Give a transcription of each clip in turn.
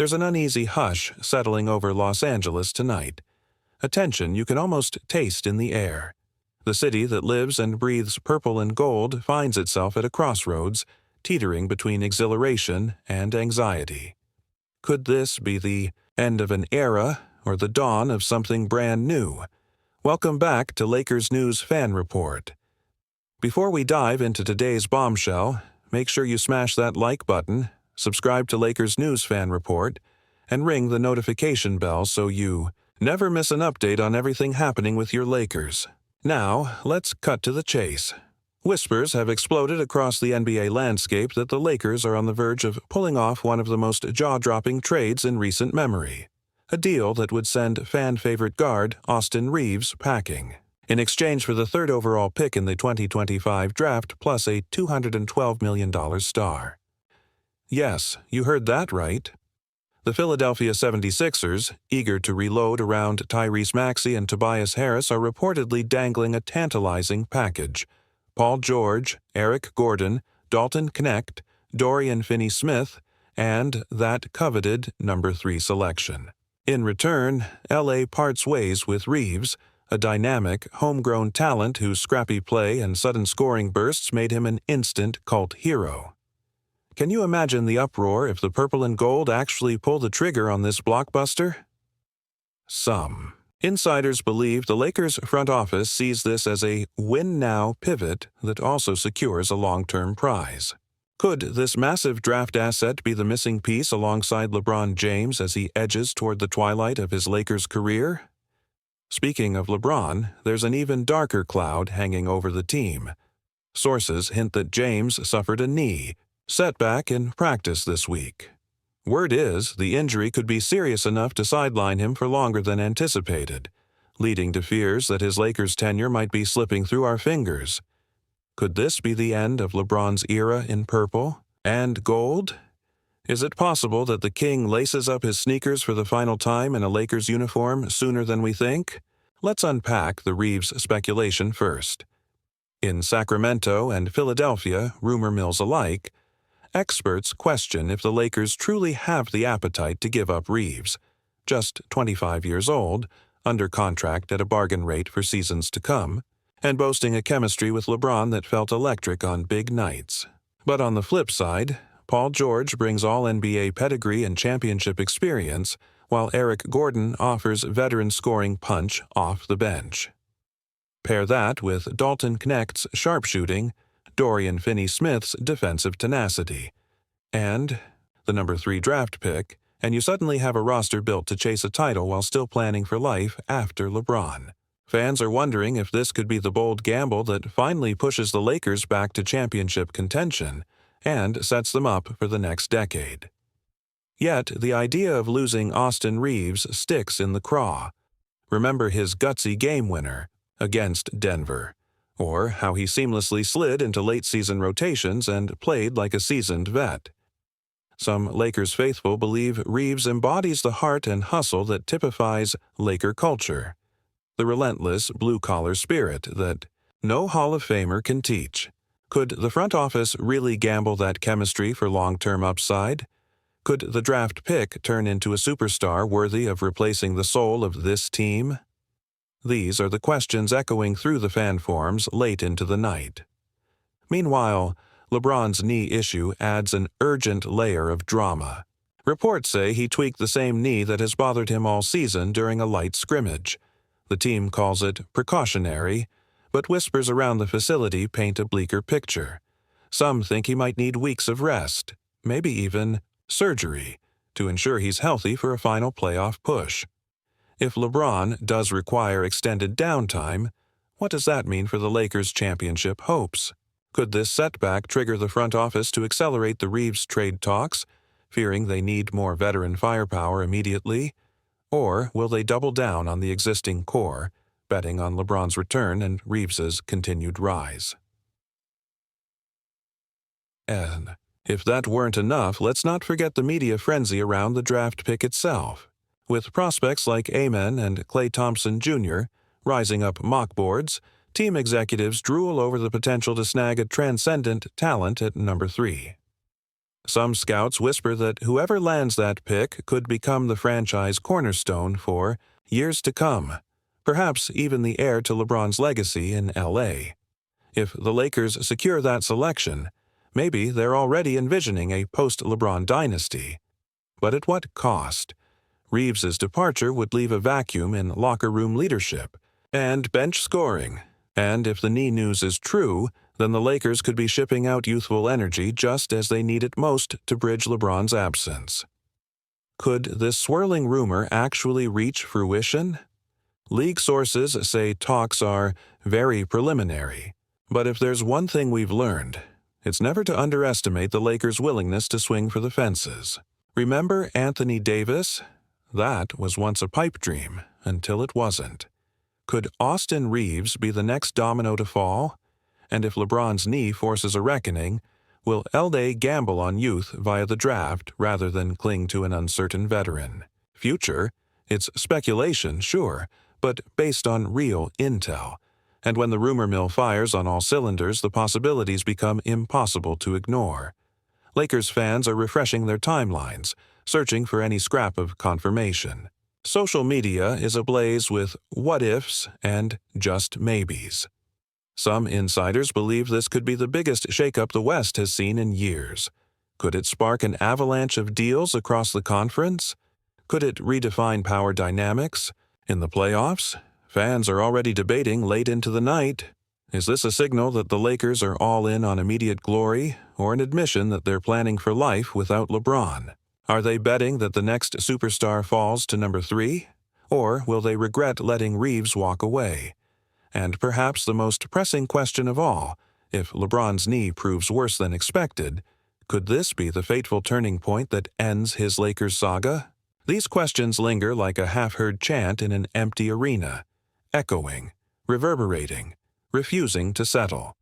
There's an uneasy hush settling over Los Angeles tonight, a tension you can almost taste in the air. The city that lives and breathes purple and gold finds itself at a crossroads, teetering between exhilaration and anxiety. Could this be the end of an era or the dawn of something brand new? Welcome back to Lakers News Fan Report. Before we dive into today's bombshell, make sure you smash that like button, subscribe to Lakers News Fan Report, and ring the notification bell so you never miss an update on everything happening with your Lakers. Now, let's cut to the chase. Whispers have exploded across the NBA landscape that the Lakers are on the verge of pulling off one of the most jaw-dropping trades in recent memory, a deal that would send fan-favorite guard Austin Reaves packing, in exchange for the third overall pick in the 2025 draft plus a $212 million star. Yes, you heard that right. The Philadelphia 76ers, eager to reload around Tyrese Maxey and Tobias Harris, are reportedly dangling a tantalizing package: Paul George, Eric Gordon, Dalton Knecht, Dorian Finney-Smith, and that coveted number 3 selection. In return, LA parts ways with Reaves, a dynamic, homegrown talent whose scrappy play and sudden scoring bursts made him an instant cult hero. Can you imagine the uproar if the purple and gold actually pull the trigger on this blockbuster? Some insiders believe the Lakers front office sees this as a win-now pivot that also secures a long-term prize. Could this massive draft asset be the missing piece alongside LeBron James as he edges toward the twilight of his Lakers career? Speaking of LeBron, there's an even darker cloud hanging over the team. Sources hint that James suffered a knee setback in practice this week. Word is the injury could be serious enough to sideline him for longer than anticipated, leading to fears that his Lakers tenure might be slipping through our fingers. Could this be the end of LeBron's era in purple and gold? Is it possible that the King laces up his sneakers for the final time in a Lakers uniform sooner than we think? Let's unpack the Reaves speculation first. In Sacramento and Philadelphia, rumor mills alike, experts question if the Lakers truly have the appetite to give up Reaves, just 25 years old, under contract at a bargain rate for seasons to come, and boasting a chemistry with LeBron that felt electric on big nights. But on the flip side, Paul George brings all-NBA pedigree and championship experience, while Eric Gordon offers veteran scoring punch off the bench. Pair that with Dalton Knecht's sharpshooting, Dorian Finney-Smith's defensive tenacity, and the number 3 draft pick, and you suddenly have a roster built to chase a title while still planning for life after LeBron. Fans are wondering if this could be the bold gamble that finally pushes the Lakers back to championship contention and sets them up for the next decade. Yet, the idea of losing Austin Reaves sticks in the craw. Remember his gutsy game winner against Denver, or how he seamlessly slid into late-season rotations and played like a seasoned vet. Some Lakers faithful believe Reaves embodies the heart and hustle that typifies Laker culture, the relentless blue-collar spirit that no Hall of Famer can teach. Could the front office really gamble that chemistry for long-term upside? Could the draft pick turn into a superstar worthy of replacing the soul of this team? These are the questions echoing through the fan forums late into the night. Meanwhile, LeBron's knee issue adds an urgent layer of drama. Reports say he tweaked the same knee that has bothered him all season during a light scrimmage. The team calls it precautionary, but whispers around the facility paint a bleaker picture. Some think he might need weeks of rest, maybe even surgery, to ensure he's healthy for a final playoff push. If LeBron does require extended downtime, what does that mean for the Lakers' championship hopes? Could this setback trigger the front office to accelerate the Reaves trade talks, fearing they need more veteran firepower immediately? Or will they double down on the existing core, betting on LeBron's return and Reaves's continued rise? And if that weren't enough, let's not forget the media frenzy around the draft pick itself. With prospects like Amen and Klay Thompson Jr. rising up mock boards, team executives drool over the potential to snag a transcendent talent at number 3. Some scouts whisper that whoever lands that pick could become the franchise cornerstone for years to come, perhaps even the heir to LeBron's legacy in LA. If the Lakers secure that selection, maybe they're already envisioning a post-LeBron dynasty. But at what cost? Reaves' departure would leave a vacuum in locker room leadership and bench scoring. And if the knee news is true, then the Lakers could be shipping out youthful energy just as they need it most to bridge LeBron's absence. Could this swirling rumor actually reach fruition? League sources say talks are very preliminary. But if there's one thing we've learned, it's never to underestimate the Lakers' willingness to swing for the fences. Remember Anthony Davis? That was once a pipe dream, until it wasn't. Could Austin Reaves be the next domino to fall? And if LeBron's knee forces a reckoning, will LA gamble on youth via the draft rather than cling to an uncertain veteran? Future? It's speculation, sure, but based on real intel. And when the rumor mill fires on all cylinders, the possibilities become impossible to ignore. Lakers fans are refreshing their timelines, searching for any scrap of confirmation. Social media is ablaze with what-ifs and just maybes. Some insiders believe this could be the biggest shakeup the West has seen in years. Could it spark an avalanche of deals across the conference? Could it redefine power dynamics? In the playoffs, fans are already debating late into the night. Is this a signal that the Lakers are all in on immediate glory, or an admission that they're planning for life without LeBron? Are they betting that the next superstar falls to number 3? Or will they regret letting Reaves walk away? And perhaps the most pressing question of all, if LeBron's knee proves worse than expected, could this be the fateful turning point that ends his Lakers saga? These questions linger like a half-heard chant in an empty arena, echoing, reverberating, refusing to settle.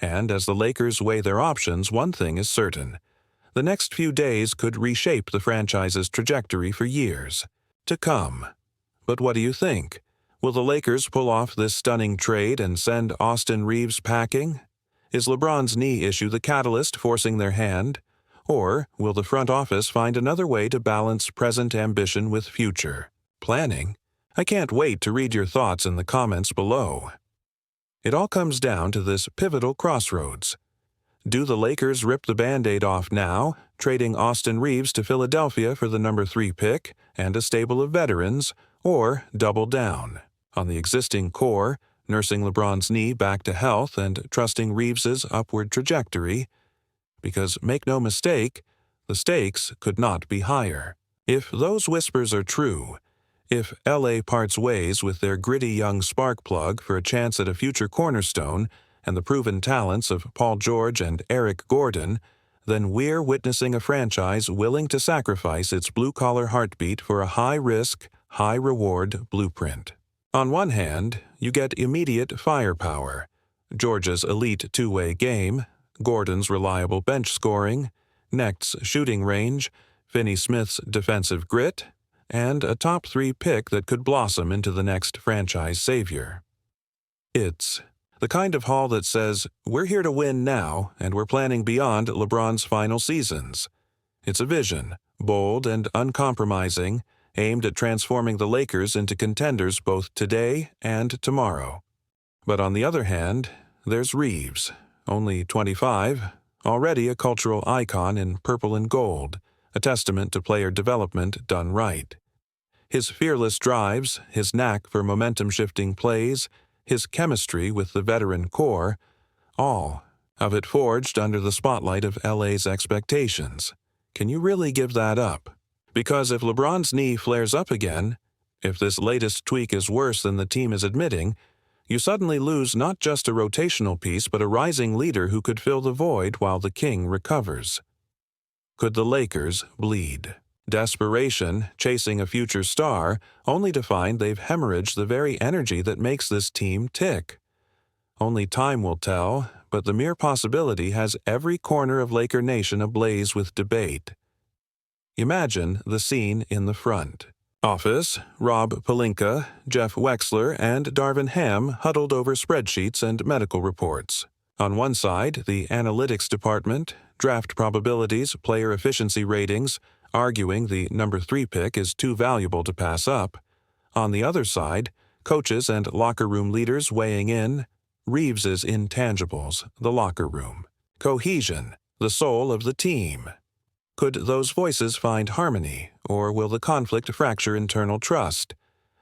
And as the Lakers weigh their options, one thing is certain. The next few days could reshape the franchise's trajectory for years to come. But what do you think? Will the Lakers pull off this stunning trade and send Austin Reaves packing? Is LeBron's knee issue the catalyst forcing their hand? Or will the front office find another way to balance present ambition with future planning? I can't wait to read your thoughts in the comments below. It all comes down to this pivotal crossroads. Do the Lakers rip the Band-Aid off now, trading Austin Reaves to Philadelphia for the number 3 pick and a stable of veterans, or double down on the existing core, nursing LeBron's knee back to health and trusting Reaves' upward trajectory? Because make no mistake, the stakes could not be higher. If those whispers are true, if LA parts ways with their gritty young spark plug for a chance at a future cornerstone and the proven talents of Paul George and Eric Gordon, then we're witnessing a franchise willing to sacrifice its blue-collar heartbeat for a high-risk, high-reward blueprint. On one hand, you get immediate firepower, George's elite two-way game, Gordon's reliable bench scoring, Knecht's shooting range, Finney-Smith's defensive grit, and a top 3 pick that could blossom into the next franchise savior. It's the kind of haul that says, we're here to win now, and we're planning beyond LeBron's final seasons. It's a vision, bold and uncompromising, aimed at transforming the Lakers into contenders both today and tomorrow. But on the other hand, there's Reaves, only 25, already a cultural icon in purple and gold, a testament to player development done right. His fearless drives, his knack for momentum-shifting plays, his chemistry with the veteran core, all of it forged under the spotlight of LA's expectations. Can you really give that up? Because if LeBron's knee flares up again, if this latest tweak is worse than the team is admitting, you suddenly lose not just a rotational piece but a rising leader who could fill the void while the king recovers. Could the Lakers bleed? Desperation, chasing a future star, only to find they've hemorrhaged the very energy that makes this team tick. Only time will tell, but the mere possibility has every corner of Laker Nation ablaze with debate. Imagine the scene in the front office: Rob Pelinka, Jeff Wexler, and Darvin Ham huddled over spreadsheets and medical reports. On one side, the analytics department, draft probabilities, player efficiency ratings, arguing the number 3 pick is too valuable to pass up. On the other side, coaches and locker room leaders weighing in, Reaves's intangibles, the locker room, cohesion, the soul of the team. Could those voices find harmony, or will the conflict fracture internal trust?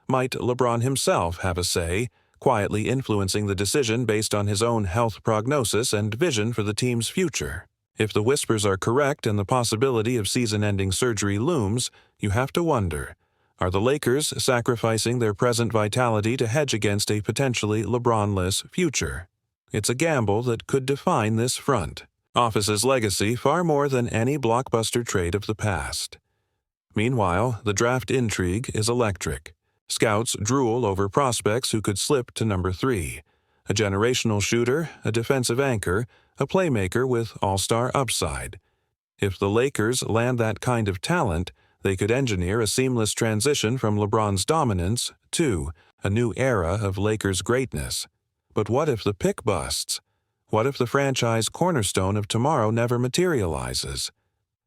Might LeBron himself have a say, quietly influencing the decision based on his own health prognosis and vision for the team's future? If the whispers are correct and the possibility of season-ending surgery looms, you have to wonder, are the Lakers sacrificing their present vitality to hedge against a potentially LeBron-less future? It's a gamble that could define this front office's legacy far more than any blockbuster trade of the past. Meanwhile, the draft intrigue is electric. Scouts drool over prospects who could slip to number 3, a generational shooter, a defensive anchor, a playmaker with all-star upside. If the Lakers land that kind of talent, they could engineer a seamless transition from LeBron's dominance to a new era of Lakers greatness. But what if the pick busts? What if the franchise cornerstone of tomorrow never materializes?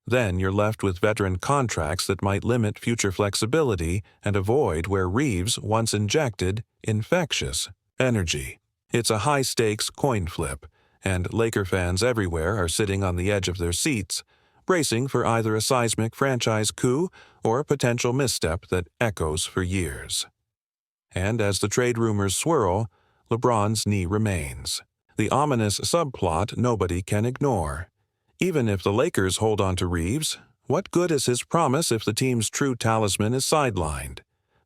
Then you're left with veteran contracts that might limit future flexibility and a void where Reaves once injected infectious energy. It's a high-stakes coin flip, and Laker fans everywhere are sitting on the edge of their seats, bracing for either a seismic franchise coup or a potential misstep that echoes for years. And as the trade rumors swirl, LeBron's knee remains. The ominous subplot nobody can ignore. Even if the Lakers hold on to Reaves, what good is his promise if the team's true talisman is sidelined?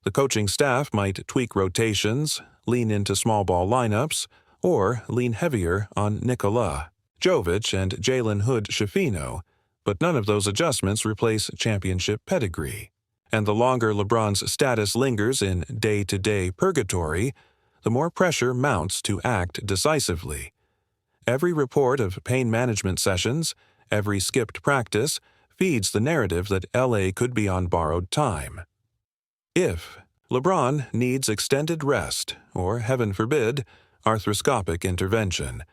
The coaching staff might tweak rotations, lean into small ball lineups, or lean heavier on Nikola Jovic and Jalen Hood-Schifino, but none of those adjustments replace championship pedigree. And the longer LeBron's status lingers in day-to-day purgatory, the more pressure mounts to act decisively. Every report of pain management sessions, every skipped practice, feeds the narrative that LA could be on borrowed time. If LeBron needs extended rest, or heaven forbid, arthroscopic intervention,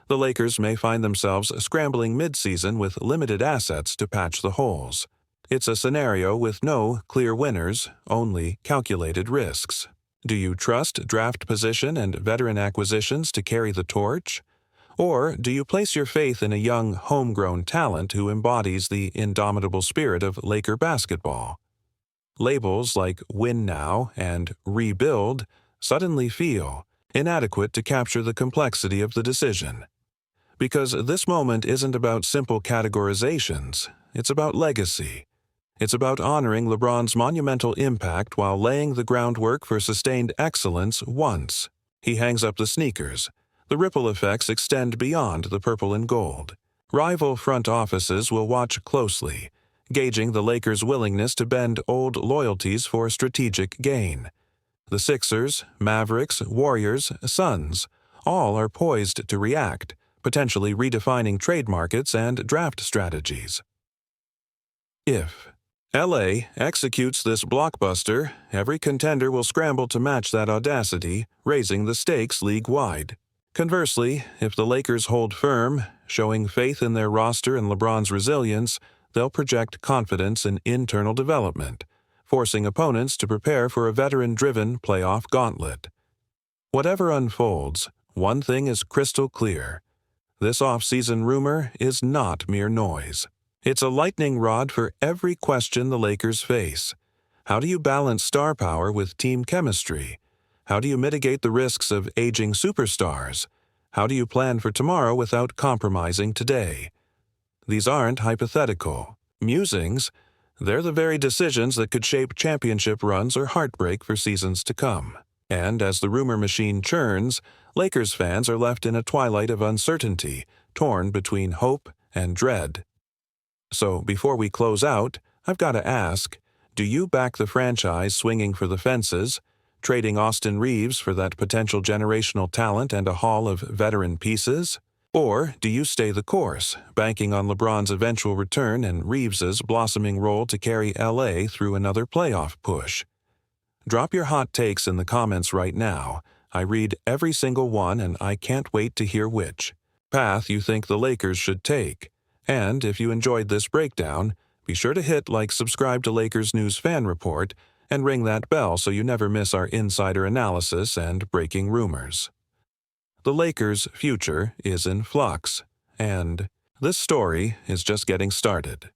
the Lakers may find themselves scrambling mid-season with limited assets to patch the holes. It's a scenario with no clear winners, only calculated risks. Do you trust draft position and veteran acquisitions to carry the torch? Or do you place your faith in a young, homegrown talent who embodies the indomitable spirit of Laker basketball? Labels like win now and rebuild suddenly feel inadequate to capture the complexity of the decision. Because this moment isn't about simple categorizations, it's about legacy. It's about honoring LeBron's monumental impact while laying the groundwork for sustained excellence once he hangs up the sneakers. The ripple effects extend beyond the purple and gold. Rival front offices will watch closely, gauging the Lakers' willingness to bend old loyalties for strategic gain. The Sixers, Mavericks, Warriors, Suns, all are poised to react, potentially redefining trade markets and draft strategies. If LA executes this blockbuster, every contender will scramble to match that audacity, raising the stakes league-wide. Conversely, if the Lakers hold firm, showing faith in their roster and LeBron's resilience, they'll project confidence in internal development, forcing opponents to prepare for a veteran-driven playoff gauntlet. Whatever unfolds, one thing is crystal clear. This off-season rumor is not mere noise. It's a lightning rod for every question the Lakers face. How do you balance star power with team chemistry? How do you mitigate the risks of aging superstars? How do you plan for tomorrow without compromising today? These aren't hypothetical musings. They're the very decisions that could shape championship runs or heartbreak for seasons to come. And as the rumor machine churns, Lakers fans are left in a twilight of uncertainty, torn between hope and dread. So before we close out, I've got to ask, do you back the franchise swinging for the fences, trading Austin Reaves for that potential generational talent and a haul of veteran pieces? Or do you stay the course, banking on LeBron's eventual return and Reaves's blossoming role to carry LA through another playoff push? Drop your hot takes in the comments right now. I read every single one and I can't wait to hear which. path you think the Lakers should take. And if you enjoyed this breakdown, be sure to hit like, subscribe to Lakers News Fan Report, and ring that bell so you never miss our insider analysis and breaking rumors. The Lakers' future is in flux, and this story is just getting started.